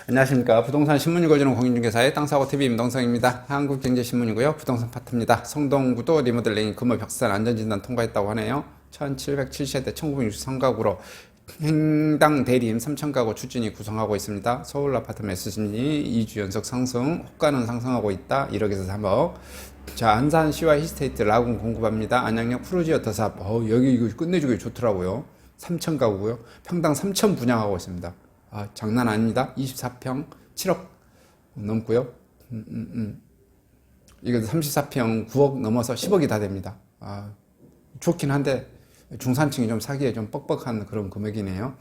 안녕하십니까. 부동산 신문 읽어주는 공인중개사의 땅사고TV 임동성입니다. 한국경제신문이고요. 부동산 파트입니다. 성동구도 리모델링 금호 벽산 안전진단 통과했다고 하네요. 1770세대 1963가구로 행당 대림 3000가구 추진이 구성하고 있습니다. 서울 아파트 매수진이 2주 연속 상승, 호가는 상승하고 있다. 1억에서 3억. 자, 안산 시와 히스테이트 라군 공급합니다. 안양역 푸르지오 더삽. 여기 이거 끝내주기 좋더라고요. 3000가구고요. 평당 3000 분양하고 있습니다. 장난 아닙니다. 24평 7억 넘고요. 이거 34평 9억 넘어서 10억이 다 됩니다. 좋긴 한데 중산층이 좀 사기에 좀 뻑뻑한 그런 금액이네요.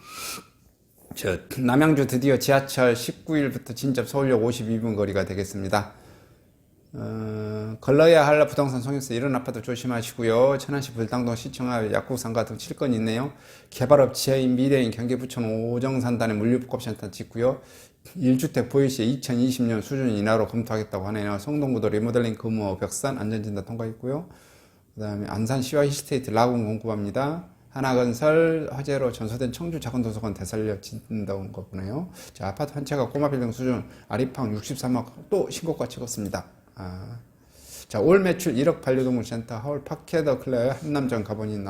남양주 드디어 지하철 19일부터 진접 서울역 52분 거리가 되겠습니다. 걸러야 할 부동산 송유세 이런 아파트 조심하시고요. 천안시 불당동 시청하 약국상가 등 7건이 있네요. 개발업 지하인 미래인 경기부천 오정산단에 물류복합센터 짓고요. 1주택 보유시에 2020년 수준 인하로 검토하겠다고 하네요. 성동구도 리모델링 금호 벽산 안전진단 통과했고요. 그 다음에 안산시와 히스테이트 라군 공급합니다. 하나건설 화재로 전소된 청주 작은도서관 되살려 짓는다는 거 보네요. 자, 아파트 한 채가 꼬마빌딩 수준 아리팡 63억 또 신고가 찍었습니다. 자, 올 매출 1억 반려동물센터 하울 파케더 클레어 한남정 가보니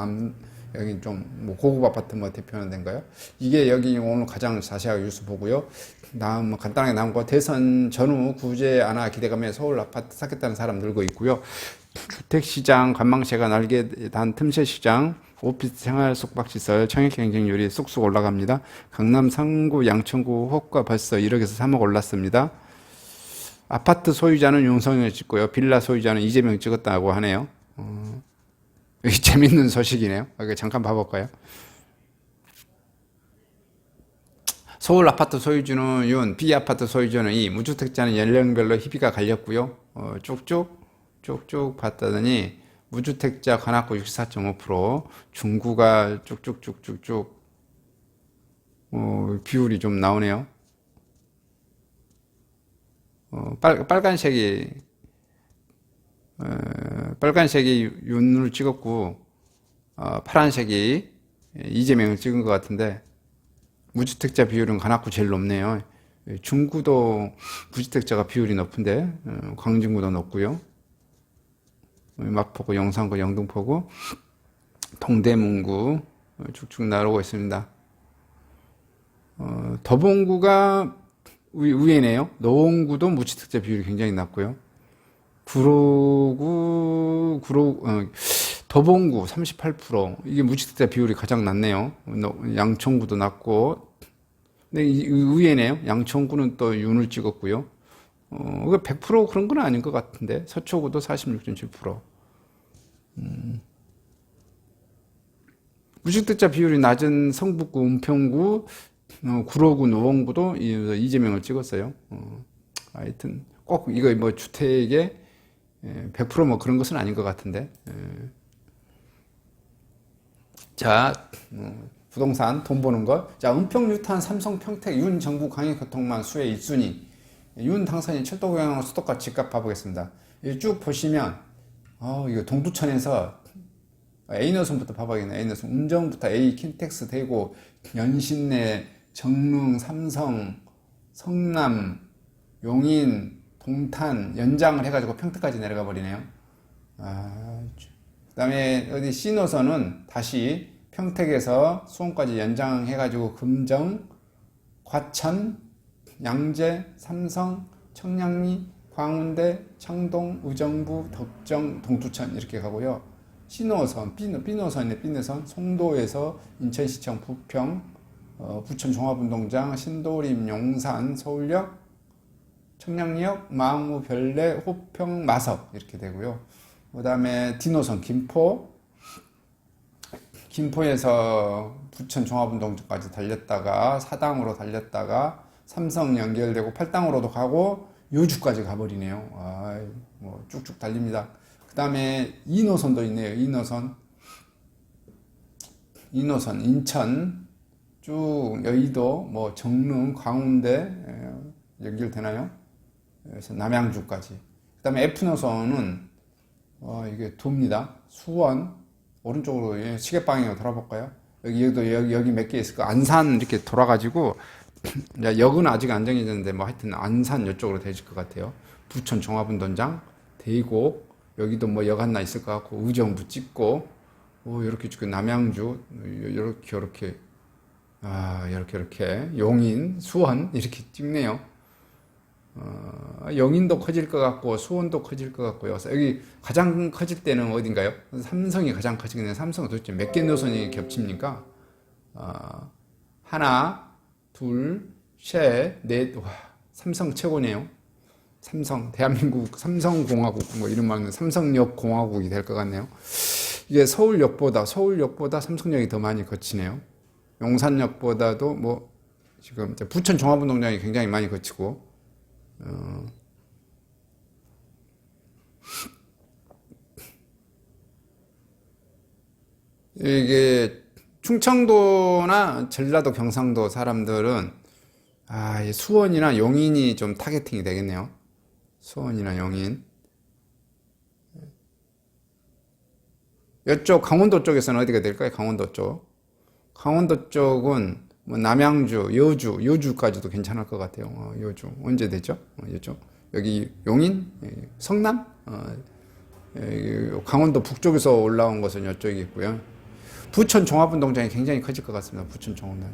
여기 좀 뭐 고급 아파트 뭐 대표하는 데인가요? 이게 여기 오늘 가장 자세하게 뉴스 보고요. 다음 뭐 간단하게 나온 거 대선 전후 구제 안하 기대감에 서울 아파트 사겠다는 사람 늘고 있고요. 주택시장 관망세가 날개 단 틈새 시장 오피스 생활 숙박시설 청약 경쟁률이 쑥쑥 올라갑니다. 강남 상구 양천구 호가 벌써 1억에서 3억 올랐습니다. 아파트 소유자는 윤석열 찍고요. 빌라 소유자는 이재명 찍었다고 하네요. 여기 재밌는 소식이네요. 여기 잠깐 봐볼까요? 서울 아파트 소유주는 윤, B아파트 소유주는 이, 무주택자는 연령별로 희비가 갈렸고요. 쭉쭉 봤더니 무주택자 관악구 64.5%, 중구가 쭉쭉쭉쭉쭉 비율이 좀 나오네요. 빨간색이 윤을 찍었고, 파란색이 이재명을 찍은 것 같은데, 무주택자 비율은 관악구 제일 높네요. 중구도 무주택자가 비율이 높은데, 광진구도 높고요. 마포구, 영산구, 영등포구, 동대문구 쭉쭉 나오고 있습니다. 더봉구가 위에네요. 노원구도 무주택자 비율이 굉장히 낮고요. 더봉구 38%. 이게 무주택자 비율이 가장 낮네요. 양천구도 낮고. 근데 위에네요. 양천구는 또 윤을 찍었고요. 100% 그런 건 아닌 것 같은데. 서초구도 46.7%. 무주택자 비율이 낮은 성북구, 은평구, 구로구, 노원구도 이재명을 찍었어요. 하여튼 꼭 이거 뭐 주택에 100%뭐 그런 것은 아닌 것 같은데. 자, 부동산 돈 버는 것. 자, 은평, 유탄, 삼성, 평택, 윤 정부 광역교통망 수혜 1순위. 윤 당선인 철도경영 수도가 집값 봐보겠습니다. 쭉 보시면 이거 동두천에서 A노선부터 봐봐야겠네. A노선 운정부터 A, 킨텍스, 대구, 연신내, 정릉, 삼성, 성남, 용인, 동탄 연장을 해가지고 평택까지 내려가 버리네요. 그 다음에 어디 C노선은 다시 평택에서 수원까지 연장해가지고 금정, 과천, 양재, 삼성, 청량리, 광운대, 창동, 의정부, 덕정, 동두천 이렇게 가고요. C노선, B노선, 송도에서 인천시청, 부평, 부천 종합운동장, 신도림, 용산, 서울역, 청량리역, 망우, 별내, 호평, 마석 이렇게 되고요. 그 다음에 D노선 김포에서 부천 종합운동장까지 달렸다가 사당으로 달렸다가 삼성 연결되고 팔당으로도 가고 요주까지 가버리네요. 뭐 쭉쭉 달립니다. 그 다음에 2노선도 있네요. 2노선 인천 쭉 여의도 뭐 정릉 광운대 연결되나요? 그래서 남양주까지. 그 다음에 F노선은 이게 돕니다. 수원 오른쪽으로 시계 방향으로 돌아볼까요? 여기 몇 개 있을까? 안산 이렇게 돌아가지고 역은 아직 안 정해졌는데 뭐 하여튼 안산 이쪽으로 되실 것 같아요. 부천 종합운동장, 대곡, 여기도 뭐 역 하나 있을 것 같고, 의정부 찍고, 이렇게 찍고, 남양주, 이렇게, 이렇게, 용인, 수원, 이렇게 찍네요. 용인도 커질 것 같고, 수원도 커질 것 같고요. 여기 가장 커질 때는 어딘가요? 삼성이 가장 커지겠네요. 삼성은 도대체 몇 개 노선이 겹칩니까? 하나, 둘, 셋, 넷, 와, 삼성 최고네요. 삼성, 대한민국 삼성공화국, 뭐 이런 말은 삼성역 공화국이 될 것 같네요. 이게 서울역보다 삼성역이 더 많이 거치네요. 용산역보다도 뭐, 지금 부천 종합운동장이 굉장히 많이 거치고, 이게 충청도나 전라도 경상도 사람들은 이 수원이나 용인이 좀 타겟팅이 되겠네요. 수원이나 용인. 이쪽 강원도 쪽에서는 어디가 될까요? 강원도 쪽. 강원도 쪽은 뭐 남양주, 여주까지도 괜찮을 것 같아요. 여주 언제 되죠? 이쪽 여기 용인, 성남, 강원도 북쪽에서 올라온 것은 이쪽이 있고요. 부천 종합운동장이 굉장히 커질 것 같습니다. 부천 종합운동.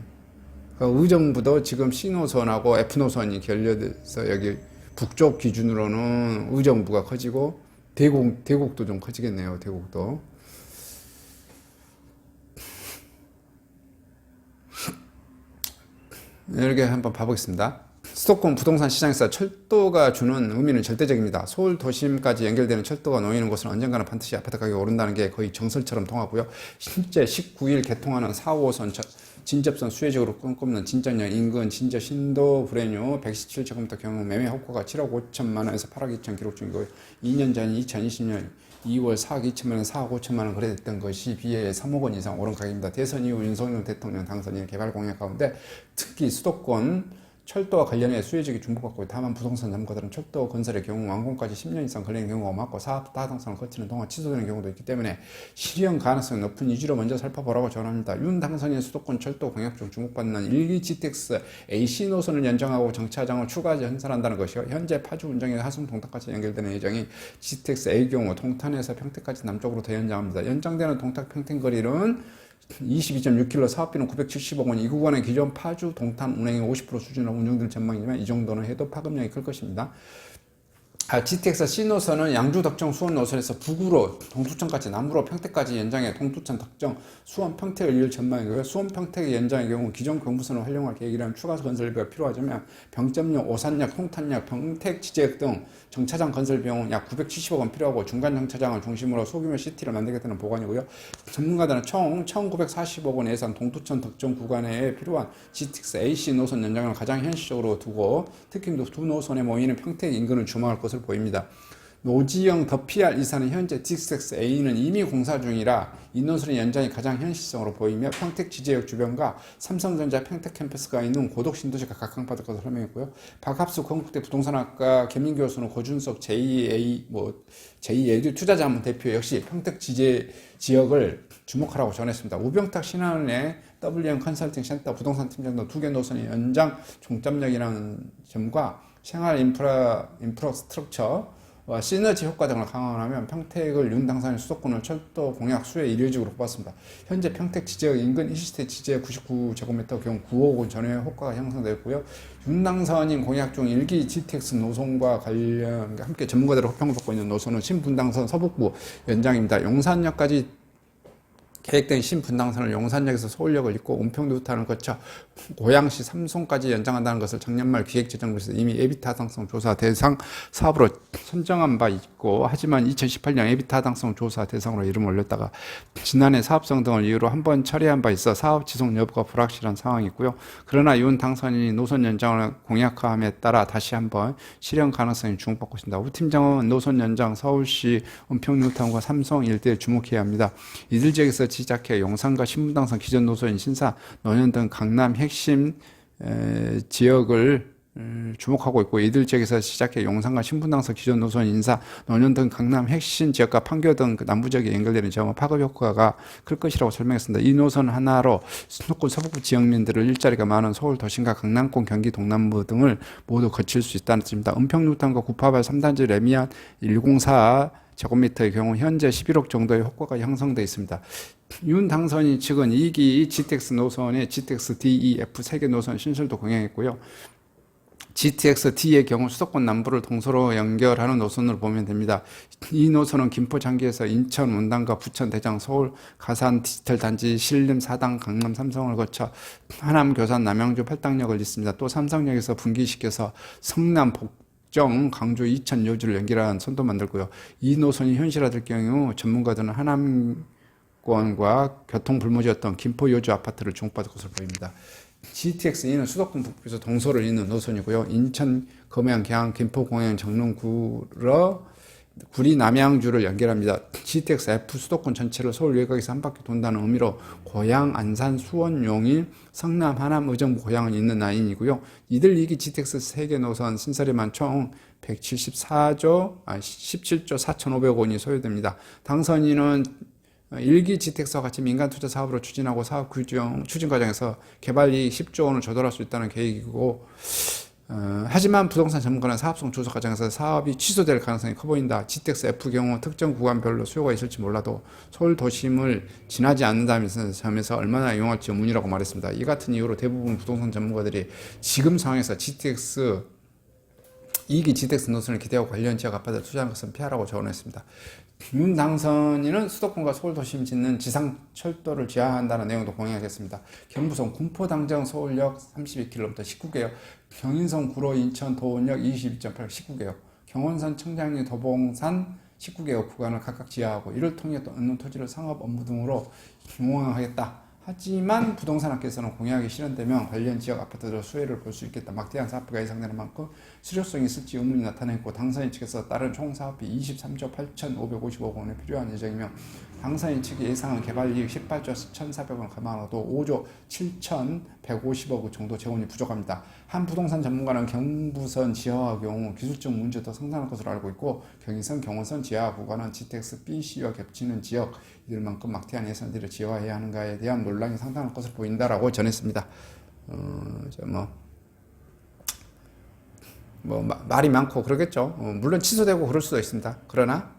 의정부도 지금 C노선하고 F노선이 결려돼서 여기 북쪽 기준으로는 의정부가 커지고 대곡도 좀 커지겠네요. 대곡도. 이렇게 한번 봐보겠습니다. 수도권 부동산 시장에서 철도가 주는 의미는 절대적입니다. 서울 도심까지 연결되는 철도가 놓이는 곳은 언젠가는 반드시 아파트 가격이 오른다는 게 거의 정설처럼 통하고요. 실제 19일 개통하는 4호선 진접선 수혜적으로 꼽는 진전역 인근 진저 신도 브레뉴 117제곱미터 경우 매매 호가가 7억 5천만 원에서 8억 2천 기록 중이고요. 2년 전 2020년 2월 4억 2천만 원, 4억 5천만 원 거래됐던 것이 비해 3억 원 이상 오른 가격입니다. 대선 이후 윤석열 대통령 당선인 개발 공약 가운데 특히 수도권 철도와 관련해 수혜적이 중복받고 다만 부동산 전문가들은 철도 건설의 경우 완공까지 10년 이상 걸리는 경우가 많고 사업 타당성을 거치는 동안 취소되는 경우도 있기 때문에 실현 가능성이 높은 이주로 먼저 살펴보라고 전합니다. 윤 당선인 수도권 철도 공약 중 주목받는 일기 GTX AC 노선을 연장하고 정차장을 추가 건설한다는 것이요. 현재 파주 운정에서 하성 동탄까지 연결되는 예정인 GTX A 경우 동탄에서 평택까지 남쪽으로 더 연장합니다. 연장되는 동탄 평택 거리는 22.6km, 사업비는 970억 원, 이 구간의 기존 파주 동탄 운행의 50% 수준으로 운영될 전망이지만 이 정도는 해도 파급력이 클 것입니다. GTX C노선은 양주, 덕정, 수원 노선에서 북으로 동두천까지, 남으로 평택까지 연장해 동두천, 덕정, 수원, 평택을 이을 전망이고요. 수원, 평택의 연장의 경우 기존 경부선을 활용할 계획이라면 추가 건설비가 필요하지만 병점역, 오산역, 송탄역, 평택, 지제역 등 정차장 건설 비용은 약 970억 원 필요하고 중간 정차장을 중심으로 소규모 시티를 만들겠다는 보관이고요. 전문가들은 총 1940억 원 예산 동두천, 덕정 구간에 필요한 GTX AC 노선 연장을 가장 현실적으로 두고 특히 두 노선에 모이는 평택 인근을 주목할 것을 보입니다. 노지영 더 PR 이사는 현재 GTX A는 이미 공사 중이라 이 노선의 연장이 가장 현실성으로 보이며 평택 지제역 주변과 삼성전자 평택 캠퍼스가 있는 고덕 신도시가 각광받을 것을 설명했고요. 박합수 건국대 부동산학과 겸임교수는 고준석 제2에듀 투자자문 대표 역시 평택 지제 지역을 주목하라고 전했습니다. 우병탁 신한은의 WM 컨설팅 센터 부동산 팀장도 두 개 노선의 연장 종점역이라는 점과 생활 인프라스트럭처와 시너지 효과 등을 강화하면 평택을 윤 당선인 수도권을 철도 공약 수혜 1위직으로 뽑았습니다. 현재 평택 지제역 인근 1시대 지제역 99제곱미터 경우 9억 원 전후의 효과가 형성되었고요. 윤 당선인 공약 중 1기 GTX 노선과 관련 함께 전문가들의 호평을 받고 있는 노선은 신분당선 서북부 연장입니다. 용산역까지 계획된 신분당선을 용산역에서 서울역을 잇고 은평뉴타운을 거쳐 고양시 삼송까지 연장한다는 것을 작년 말 기획재정부에서 이미 예비 타당성 조사 대상 사업으로 선정한 바 있고, 하지만 2018년 예비 타당성 조사 대상으로 이름을 올렸다가 지난해 사업성 등을 이유로 한번 처리한 바 있어 사업 지속 여부가 불확실한 상황이고요. 그러나 윤 당선인이 노선 연장을 공약함에 따라 다시 한번 실현 가능성이 주목받고 있습니다. 우 팀장은 노선 연장 서울시 은평뉴타운과 삼성 일대에 주목해야 합니다. 이들 지역에서 시작해 용산과 신분당선 기존 노선인 신사, 논현 등 강남 핵심 지역을 주목하고 있고, 이들 지역에서 시작해 용산과 신분당선 기존 노선 인사, 논현 등 강남 핵심 지역과 판교 등 남부 지역에 연결되는 지역은 파급 효과가 클 것이라고 설명했습니다. 이 노선 하나로 수도권 서북부 지역민들을 일자리가 많은 서울 도심과 강남권, 경기 동남부 등을 모두 거칠 수 있다는 뜻입니다. 은평뉴턴과 구파발 3단지 레미안 104 제곱미터의 경우 현재 11억 정도의 효과가 형성되어 있습니다. 윤 당선인 측은 2기 GTX 노선에 GTX D, E, F 3개 노선 신설도 공약했고요. GTX D의 경우 수도권 남부를 동서로 연결하는 노선으로 보면 됩니다. 이 노선은 김포 장기에서 인천, 원당과 부천, 대장, 서울, 가산, 디지털 단지, 신림, 사당, 강남, 삼성을 거쳐 하남, 교산, 남양주, 팔당역을 잇습니다. 또 삼성역에서 분기시켜서 성남, 정, 강주, 이천, 여주를 연결한 선도 만들고요. 이 노선이 현실화될 경우 전문가들은 하남권과 교통 불모지였던 김포, 여주 아파트를 주목받을 것으로 보입니다. GTX-E는 수도권 북부에서 동서를 잇는 노선이고요. 인천, 금양, 계양, 김포, 공양, 정릉, 구리, 남양주를 연결합니다. GTX-F 수도권 전체를 서울 외곽에서 한 바퀴 돈다는 의미로 고양, 안산, 수원, 용인, 성남, 하남, 의정부, 고양을 잇는 라인이고요. 이들 2기 GTX 3개 노선 신설에만 총 17조 4,500억 원이 소요됩니다. 당선인은 1기 GTX와 같이 민간 투자 사업으로 추진하고 사업 추진 과정에서 개발이익 10조 원을 조달할 수 있다는 계획이고, 하지만 부동산 전문가는 사업성 조사 과정에서 사업이 취소될 가능성이 커 보인다. GTX F 경우 특정 구간별로 수요가 있을지 몰라도 서울 도심을 지나지 않는다는 점에서 얼마나 이용할지 의문이라고 말했습니다. 이 같은 이유로 대부분 부동산 전문가들이 지금 상황에서 GTX 2기 GTX 노선을 기대하고 관련 지역 아파트에 투자하는 것은 피하라고 조언했습니다. 윤 당선인은 수도권과 서울 도심 짓는 지상철도를 지향한다는 내용도 공약했습니다. 경부선 군포당정 서울역 32km 19개역, 경인선 구로 인천 도원역 22.8 19개역, 경원선 청량리 도봉산 19개역 구간을 각각 지하하고 이를 통해 얻는 토지를 상업 업무 등으로 이용하겠다. 하지만 부동산 업계에서는 공약이 실현되면 관련 지역 아파트들 수혜를 볼 수 있겠다. 막대한 사업비가 예상되는 만큼 수료성이 있을지 의문이 나타냈고, 당선인 측에서 따른 총 사업비 23조 8,555억 원이 필요한 예정이며, 당선인 측이 예상한 개발이익 18조 1,400원 감안하도 5조 7,150억 정도 재원이 부족합니다. 한 부동산 전문가는 경부선 지하화 경우 기술적 문제도 상당할 것으로 알고 있고, 경인선, 경원선 지하화 구간은 GTX B, C와 겹치는 지역, 이들만큼 막대한 예산들을 지하화해야 하는가에 대한 논란이 상당할 것으로 보인다라고 전했습니다. 말이 많고 그러겠죠. 물론 취소되고 그럴 수도 있습니다. 그러나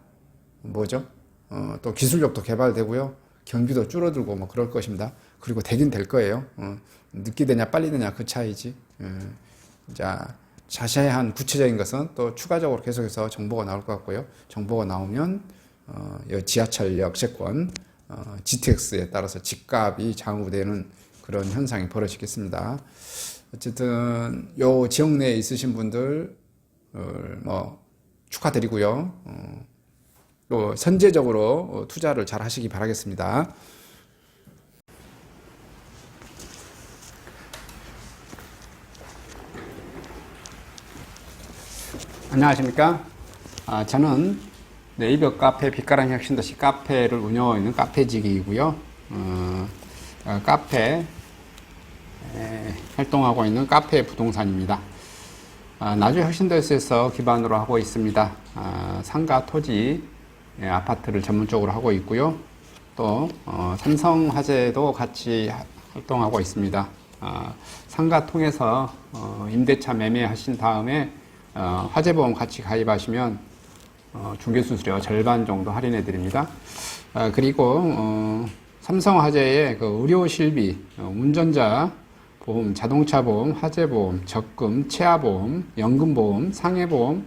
또 기술력도 개발되고요, 경비도 줄어들고 그럴 것입니다. 그리고 되긴 될 거예요. 늦게 되냐 빨리 되냐 그 차이지. 자, 자세한 구체적인 것은 또 추가적으로 계속해서 정보가 나올 것 같고요. 정보가 나오면 지하철역 채권 GTX에 따라서 집값이 장우되는 그런 현상이 벌어지겠습니다. 어쨌든 요 지역 내에 있으신 분들 축하드리고요. 또 선제적으로 투자를 잘 하시기 바라겠습니다. 안녕하십니까? 저는 네이버 카페 빛가람 혁신도시 카페를 운영하고 있는 카페직이고요. 카페 활동하고 있는 카페 부동산입니다. 나주 혁신도시에서 기반으로 하고 있습니다. 상가 토지 아파트를 전문적으로 하고 있고요. 또 삼성화재도 같이 활동하고 있습니다. 상가 통해서 임대차 매매하신 다음에 화재보험 같이 가입하시면 중개수수료 절반 정도 할인해 드립니다. 그리고 삼성화재의 그 의료실비, 운전자 보험, 자동차 보험, 화재보험, 적금, 치아보험, 연금보험, 상해보험,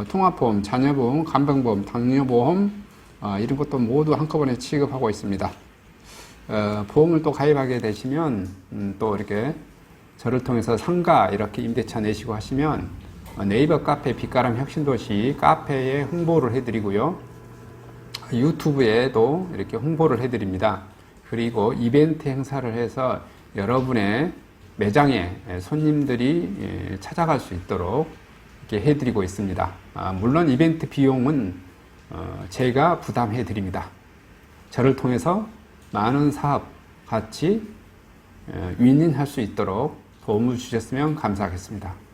통합보험, 자녀보험, 간병보험, 당뇨보험 이런 것도 모두 한꺼번에 취급하고 있습니다. 보험을 또 가입하게 되시면 또 이렇게 저를 통해서 상가 이렇게 임대차 내시고 하시면 네이버 카페 빛가람 혁신도시 카페에 홍보를 해드리고요. 유튜브에도 이렇게 홍보를 해드립니다. 그리고 이벤트 행사를 해서 여러분의 매장에 손님들이 찾아갈 수 있도록 이렇게 해드리고 있습니다. 물론 이벤트 비용은 제가 부담해 드립니다. 저를 통해서 많은 사업 같이 윈윈할 수 있도록 도움을 주셨으면 감사하겠습니다.